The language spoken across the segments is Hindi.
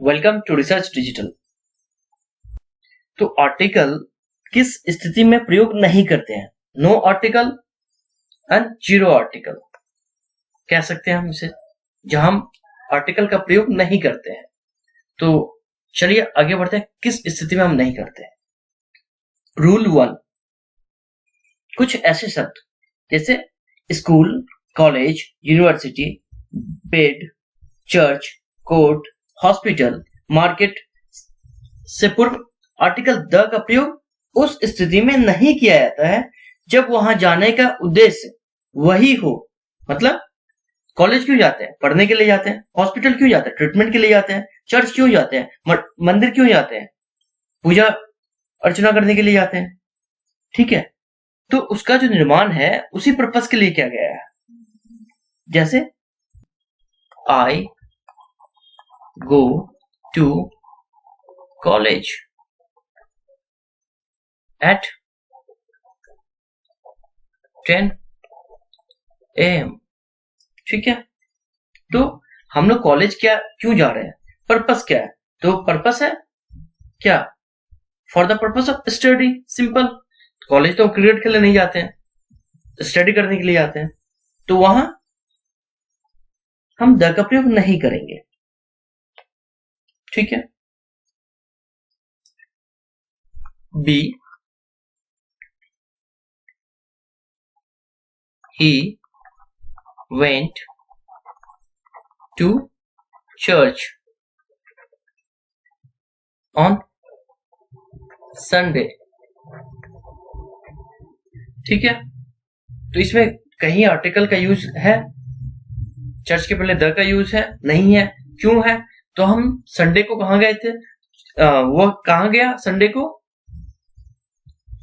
Welcome to research digital. तो आर्टिकल किस स्थिति में प्रयोग नहीं करते हैं? No article and zero article कह सकते हैं हम इसे, जहां हम आर्टिकल का प्रयोग नहीं करते हैं। तो चलिए आगे बढ़ते हैं, किस स्थिति में हम नहीं करते हैं। रूल 1, कुछ ऐसे शब्द जैसे school, college, university, bed, church, court, hospital, market से पूर्व आर्टिकल द का प्रयोग उस स्थिति में नहीं किया जाता है जब वहां जाने का उद्देश्य वही हो। मतलब कॉलेज क्यों जाते हैं? पढ़ने के लिए जाते हैं। हॉस्पिटल क्यों जाते हैं? ट्रीटमेंट के लिए जाते हैं। चर्च क्यों जाते हैं? मंदिर क्यों जाते हैं? पूजा अर्चना करने के लिए जाते हैं। ठीक है, तो उसका जो निर्माण है उसी पर्पस के लिए किया गया है। जैसे आई go to college at 10 AM। ठीक है, तो हम लोग कॉलेज क्यों जा रहे हैं? पर्पस क्या है? तो पर्पस है क्या? For the purpose of study. Simple. College तो क्रिकेट खेलने नहीं जाते हैं, स्टडी करने के लिए जाते हैं। तो वहां हम द का प्रयोग नहीं करेंगे। ठीक है। B, he went to church on Sunday। ठीक है, तो इसमें कहीं आर्टिकल का यूज है? चर्च के पहले द का यूज है? नहीं है। क्यों है? तो हम संडे को कहां गए थे? वो कहां गया संडे को?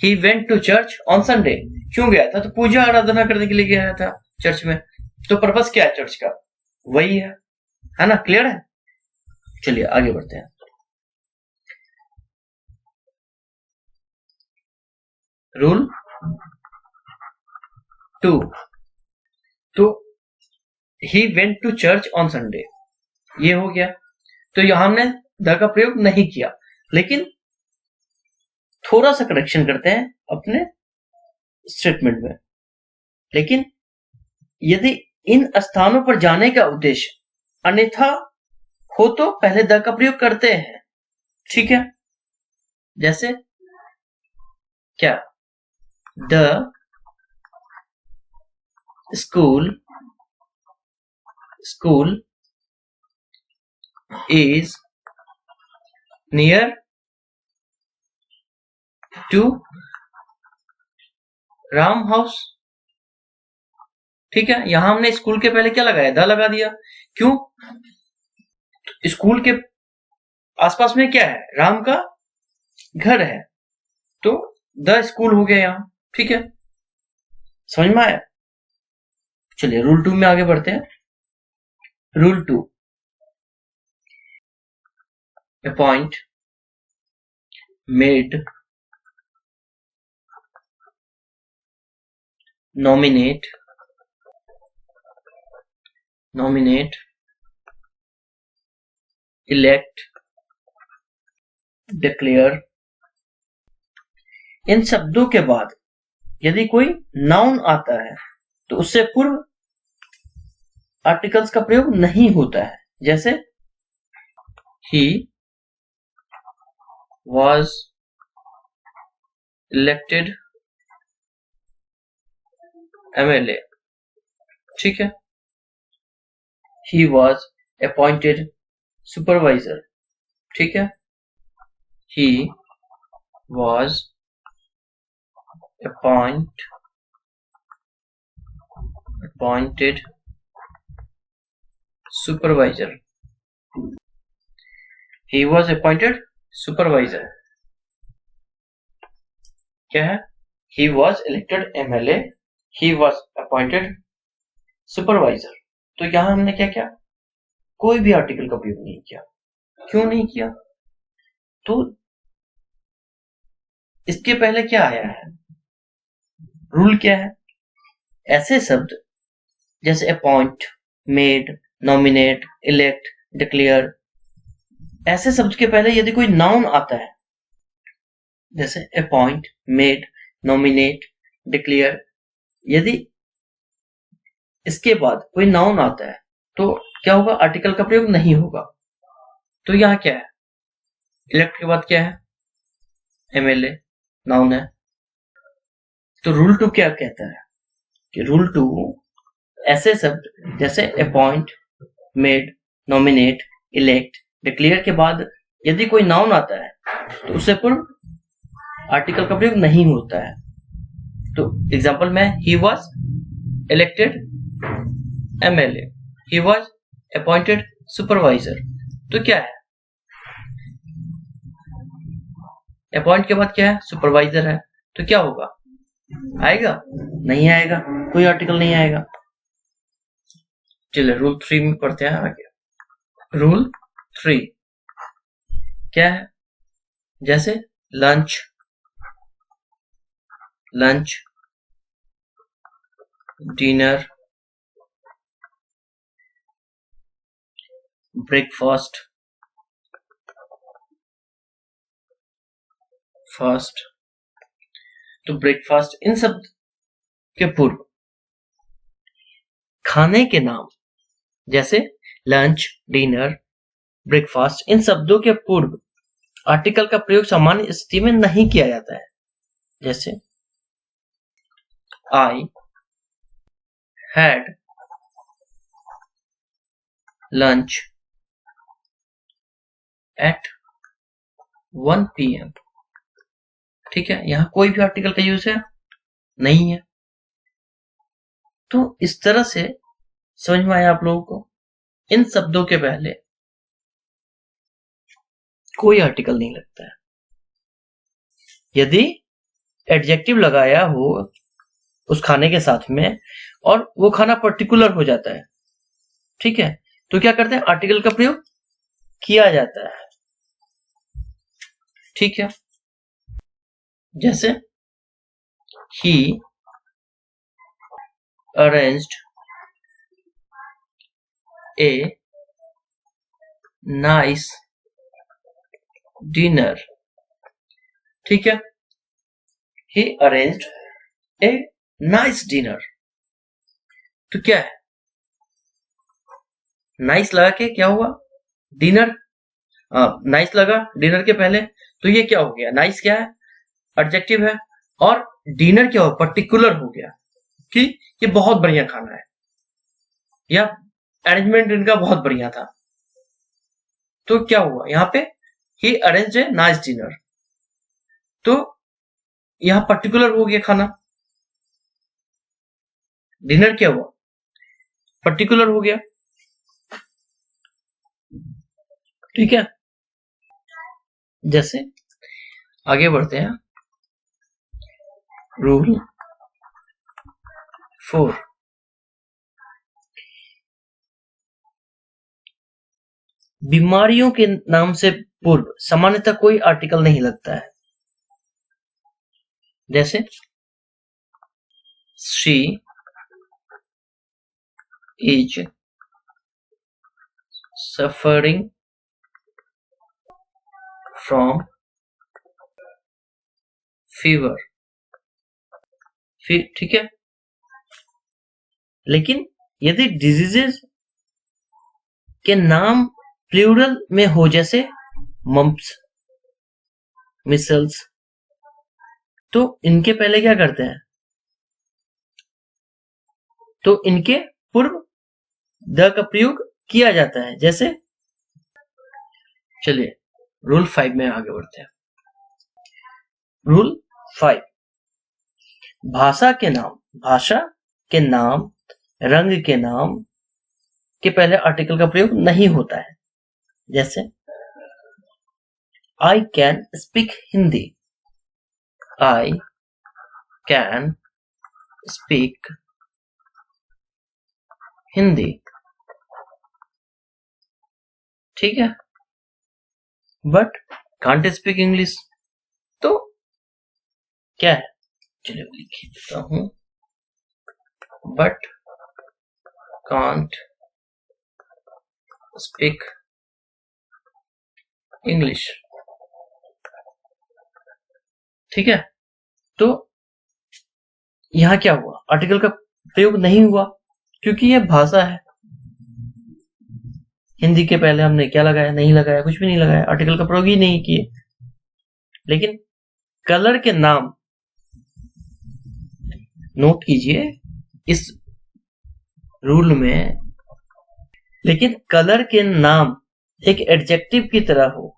He went to church on Sunday। क्यों गया था? तो पूजा आराधना करने के लिए गया था चर्च में। तो पर्पस क्या है चर्च का? वही है ना? क्लियर है? चलिए आगे बढ़ते हैं। रूल 2, तो he went to church on Sunday, ये हो गया। तो यहां हमने द का प्रयोग नहीं किया, लेकिन थोड़ा सा करेक्शन करते हैं अपने स्टेटमेंट में। लेकिन यदि इन स्थानों पर जाने का उद्देश्य अन्यथा हो तो पहले द का प्रयोग करते हैं। ठीक है, जैसे क्या? The school is near to Ram house. ठीक है, यहां हमने स्कूल के पहले क्या लगाया? द लगा दिया। क्यों? स्कूल के आसपास में क्या है? राम का घर है, तो द स्कूल हो गया यहां। ठीक है, समझ में आया? चलिए रूल 2 में आगे बढ़ते हैं। Rule 2, appoint, made, nominate, elect, declare. इन शब्दों के बाद यदि कोई नाउन आता है तो उससे पूर्व आर्टिकल्स का प्रयोग नहीं होता है। जैसे he was elected MLA। ठीक है, he was appointed supervisor। ठीक है, he was appointed supervisor। he was appointed supervisor क्या है? he was elected MLA, he was appointed supervisor। तो यहां हमने क्या किया? कोई भी आर्टिकल का प्रयोग नहीं किया। क्यों नहीं किया? तो इसके पहले क्या आया है? रूल क्या है? ऐसे शब्द जैसे appoint, made, nominate, elect, declare, ऐसे शब्द के पहले यदि कोई नाउन आता है, जैसे अपॉइंट, मेड, नॉमिनेट, डिक्लेयर, यदि इसके बाद कोई नाउन आता है तो क्या होगा? आर्टिकल का प्रयोग नहीं होगा। तो यहां क्या है? इलेक्ट के बाद क्या है? एमएलए, नाउन है। तो रूल 2 क्या कहता है कि रूल 2 ऐसे शब्द जैसे appoint, made, nominate, elect, declare के बाद यदि कोई नाउन आता है तो उससे पूर्व आर्टिकल का प्रयोग नहीं होता है। तो एग्जांपल में he was elected MLA, he was appointed supervisor. तो क्या है? अपॉइंट के बाद क्या है? सुपरवाइजर है। तो क्या होगा? आएगा? नहीं आएगा, कोई आर्टिकल नहीं आएगा। चलिए रूल 3 में पढ़ते हैं आगे। रूल 3 क्या है? जैसे lunch, lunch, dinner, breakfast, fast. तो ब्रेकफास्ट, इन सब के पूर्व खाने के नाम जैसे लंच, डिनर, ब्रेकफास्ट, इन शब्दों के पूर्व आर्टिकल का प्रयोग सामान्य स्थिति में नहीं किया जाता है। जैसे I had lunch at 1 PM। ठीक है, यहां कोई भी आर्टिकल का यूज है नहीं है। तो इस तरह से समझ में आया आप लोगों को? इन शब्दों के पहले कोई आर्टिकल नहीं लगता है। यदि एडजेक्टिव लगाया हो उस खाने के साथ में और वो खाना पर्टिकुलर हो जाता है, ठीक है, तो क्या करते हैं? आर्टिकल का प्रयोग किया जाता है। ठीक है, जैसे ही अरेंज्ड ए नाइस डिनर। ठीक है, ही अरेंज्ड ए नाइस डिनर। तो क्या है? नाइस लगा के क्या हुआ? डिनर। नाइस लगा डिनर के पहले, तो ये क्या हो गया? नाइस क्या है? एडजेक्टिव है। और डिनर क्या हो? पर्टिकुलर हो गया कि ये बहुत बढ़िया खाना है या अरेंजमेंट इनका बहुत बढ़िया था। तो क्या हुआ यहां पे? ही अरेंज्ड ए नाइस डिनर। तो यहां पर्टिकुलर हो गया खाना। डिनर क्या हुआ? पर्टिकुलर हो गया। ठीक है, जैसे आगे बढ़ते हैं। रूल 4 बीमारियों के नाम से पूर्व सामान्यतः कोई आर्टिकल नहीं लगता है। जैसे she is suffering from fever. ठीक है, लेकिन यदि डिजीजेस के नाम प्लूरल में हो, जैसे मम्प्स, मिसल्स, तो इनके पहले क्या करते हैं? तो इनके पूर्व द का प्रयोग किया जाता है। जैसे चलिए रूल 5 में आगे बढ़ते हैं। रूल 5 भाषा के नाम, रंग के नाम के पहले आर्टिकल का प्रयोग नहीं होता है। जैसे I can speak Hindi, I can speak Hindi. ठीक है, बट कांट स्पीक इंग्लिश। तो क्या है? चलिए लिख देता हूं, बट कांट स्पीक इंग्लिश। ठीक है, तो यहां क्या हुआ, आर्टिकल का प्रयोग नहीं हुआ क्योंकि यह भाषा है। हिंदी के पहले हमने क्या लगाया, नहीं लगाया, कुछ भी नहीं लगाया, आर्टिकल का प्रयोग ही नहीं किए। लेकिन कलर के नाम, नोट कीजिए इस रूल में, लेकिन कलर के नाम एक एडजेक्टिव की तरह हो।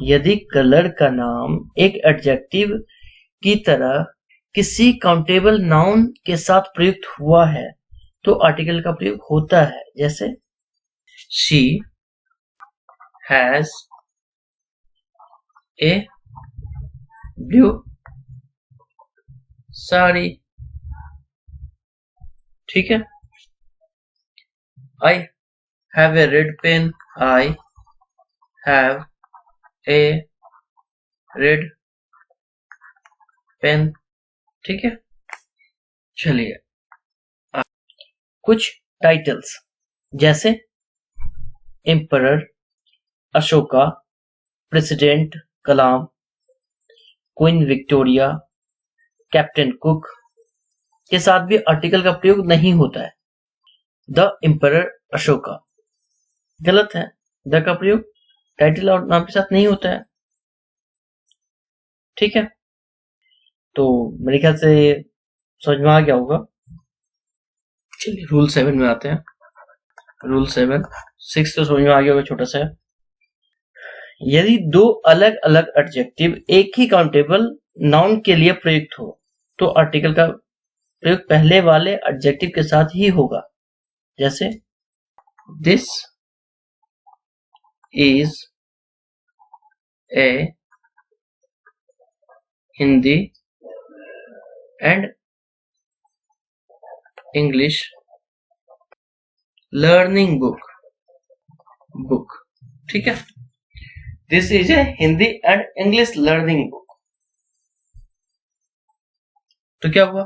यदि कलर का नाम एक एडजेक्टिव की तरह किसी काउंटेबल नाउन के साथ प्रयुक्त हुआ है तो आर्टिकल का प्रयोग होता है। जैसे she has a blue sari. ठीक है, I have a red pen. I have a red pen. ठीक है, चलिए कुछ टाइटल्स जैसे एम्परर अशोका, प्रेसिडेंट कलाम, क्वीन विक्टोरिया, कैप्टन कुक के साथ भी आर्टिकल का प्रयोग नहीं होता है। द एम्परर अशोका गलत है, द का प्रयोग टाइटल और नाम के साथ नहीं होता है। ठीक है, तो मेरे ख्याल से समझ में आ गया होगा। चलिए रूल 7 में आते हैं। रूल 7, 6 तो समझ में आ गया होगा, छोटा सा है। यदि दो अलग अलग एडजेक्टिव एक ही काउंटेबल नाउन के लिए प्रयुक्त हो तो आर्टिकल का प्रयोग पहले वाले एडजेक्टिव के साथ ही होगा। जैसे this is a Hindi and English learning book. ठीक है, this is a Hindi and English learning book. तो क्या हुआ,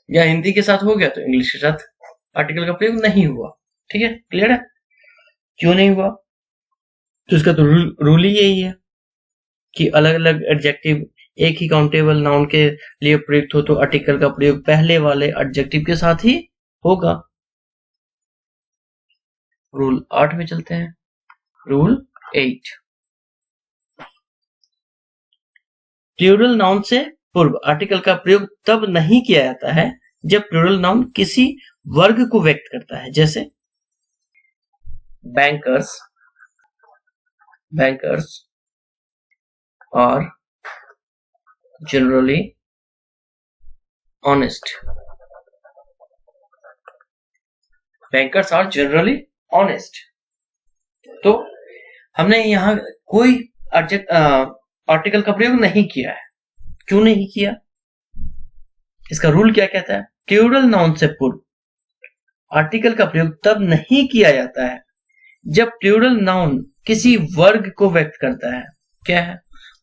या हिंदी के साथ हो गया तो इंग्लिश के साथ आर्टिकल का प्रयोग नहीं हुआ। ठीक है, क्लियर है, क्यों नहीं हुआ? तो इसका तो रूल ही यही है कि अलग अलग एडजेक्टिव एक ही काउंटेबल नाउन के लिए प्रयुक्त हो तो आर्टिकल का प्रयोग पहले वाले एडजेक्टिव के साथ ही होगा। रूल 8 में चलते हैं। रूल 8, प्लूरल नाउन से पूर्व आर्टिकल का प्रयोग तब नहीं किया जाता है जब प्लूरल नाउन किसी वर्ग को व्यक्त करता है। जैसे bankers are generally honest. Bankers are generally honest. तो हमने यहां कोई आर्टिकल का प्रयोग नहीं किया है। क्यों नहीं किया? इसका रूल क्या कहता है? प्लूरल नाउन से पूर्व आर्टिकल का प्रयोग तब नहीं किया जाता है जब प्लूरल नाउन किसी वर्ग को व्यक्त करता है। क्या है?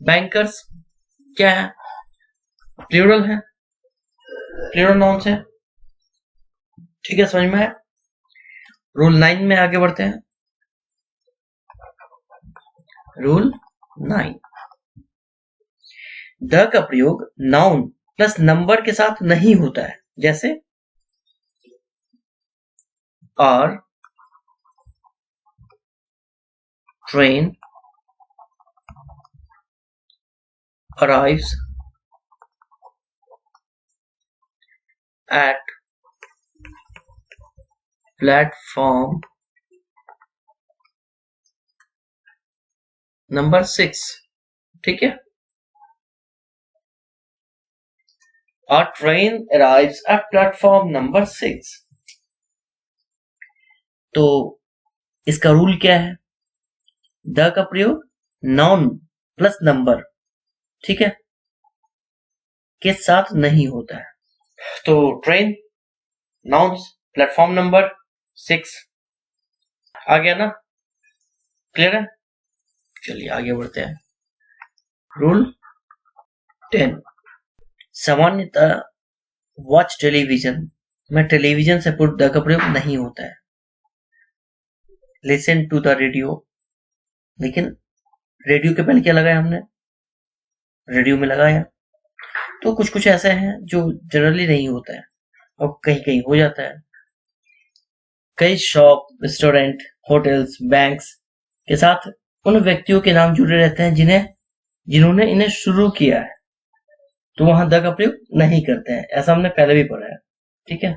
बैंकर्स क्या है? प्लूरल है, प्लूरल नाउन से। ठीक है, समझ में आया? रूल 9 में आगे बढ़ते हैं। रूल 9, द का प्रयोग नाउन प्लस नंबर के साथ नहीं होता है। जैसे our train arrives at platform number 6। ठीक है, a train arrives at platform number 6। तो इसका रूल क्या है? द का प्रयोग नाउन प्लस नंबर, ठीक है, के साथ नहीं होता है। तो ट्रेन, नाउन्स, प्लेटफॉर्म नंबर 6 आ गया ना? क्लियर है? चलिए आगे बढ़ते हैं। रूल 10, सामान्यतः वॉच टेलीविजन में टेलीविजन से पूर्व द का प्रयोग नहीं होता है। लिसन टू द रेडियो, लेकिन रेडियो के पहले क्या लगाया हमने, रेडियो में लगाया। तो कुछ कुछ ऐसे हैं जो जनरली नहीं होता है और कहीं कहीं हो जाता है। कई शॉप, रेस्टोरेंट, होटल्स, बैंक्स के साथ उन व्यक्तियों के नाम जुड़े रहते हैं जिन्होंने इन्हें शुरू किया है, तो वहां द का प्रयोग नहीं करते हैं। ऐसा हमने पहले भी पढ़ा है, ठीक है,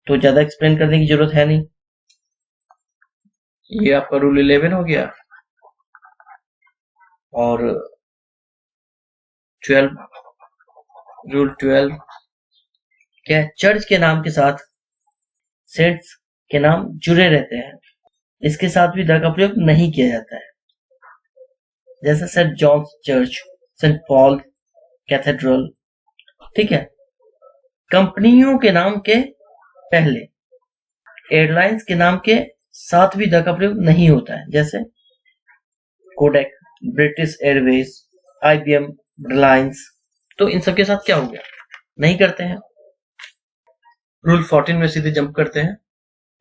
तो ज्यादा एक्सप्लेन करने की जरूरत है नहीं। ये आपका रूल 11 हो गया। और 12, रूल 12 क्या है, चर्च के नाम के साथ सेंट्स के नाम जुड़े रहते हैं, इसके साथ भी द का प्रयोग नहीं किया जाता है। जैसे Saint John's Church, Saint Paul Cathedral, ठीक है। कंपनियों के नाम के पहले एयरलाइंस के नाम के साथ भी द का प्रयोग नहीं होता है, जैसे Kodak, British Airways, IBM, Reliance. तो इन सब के साथ क्या हो गया, नहीं करते हैं। रूल 14 में सीधे जंप करते हैं,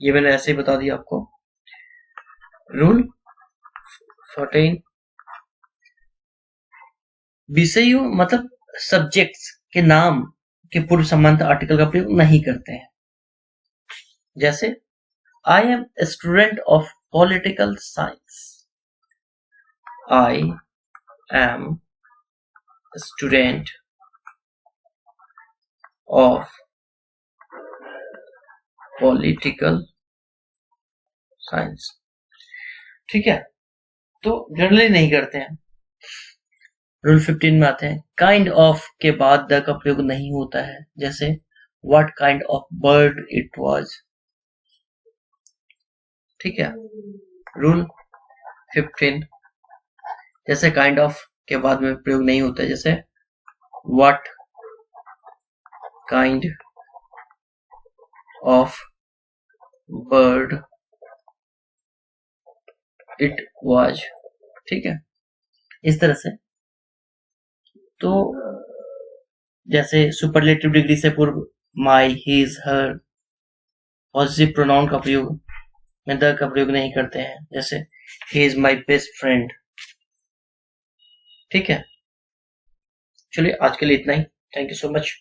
ये मैंने ऐसे ही बता दिया आपको। रूल 14, विषयों मतलब सब्जेक्ट्स के नाम के पूर्व समानांतर आर्टिकल का प्रयोग नहीं करते हैं। जैसे I am a student of political science, I am student of political science, ठीक है, तो जनरली नहीं करते हैं। रूल 15 में आते हैं, काइंड ऑफ के बाद द का प्रयोग नहीं होता है, जैसे what kind of bird it was, ठीक है। रूल 15 जैसे काइंड ऑफ के बाद में प्रयोग नहीं होता है, जैसे what kind of bird it was, ठीक है, इस तरह से। तो जैसे सुपरलेटिव डिग्री से पूर्व माई, हिज, हर, पॉजिटिव प्रोनाउन का प्रयोग में द का प्रयोग नहीं करते हैं, जैसे ही इज माई बेस्ट फ्रेंड, ठीक है। चलिए आज के लिए इतना ही। Thank you so much.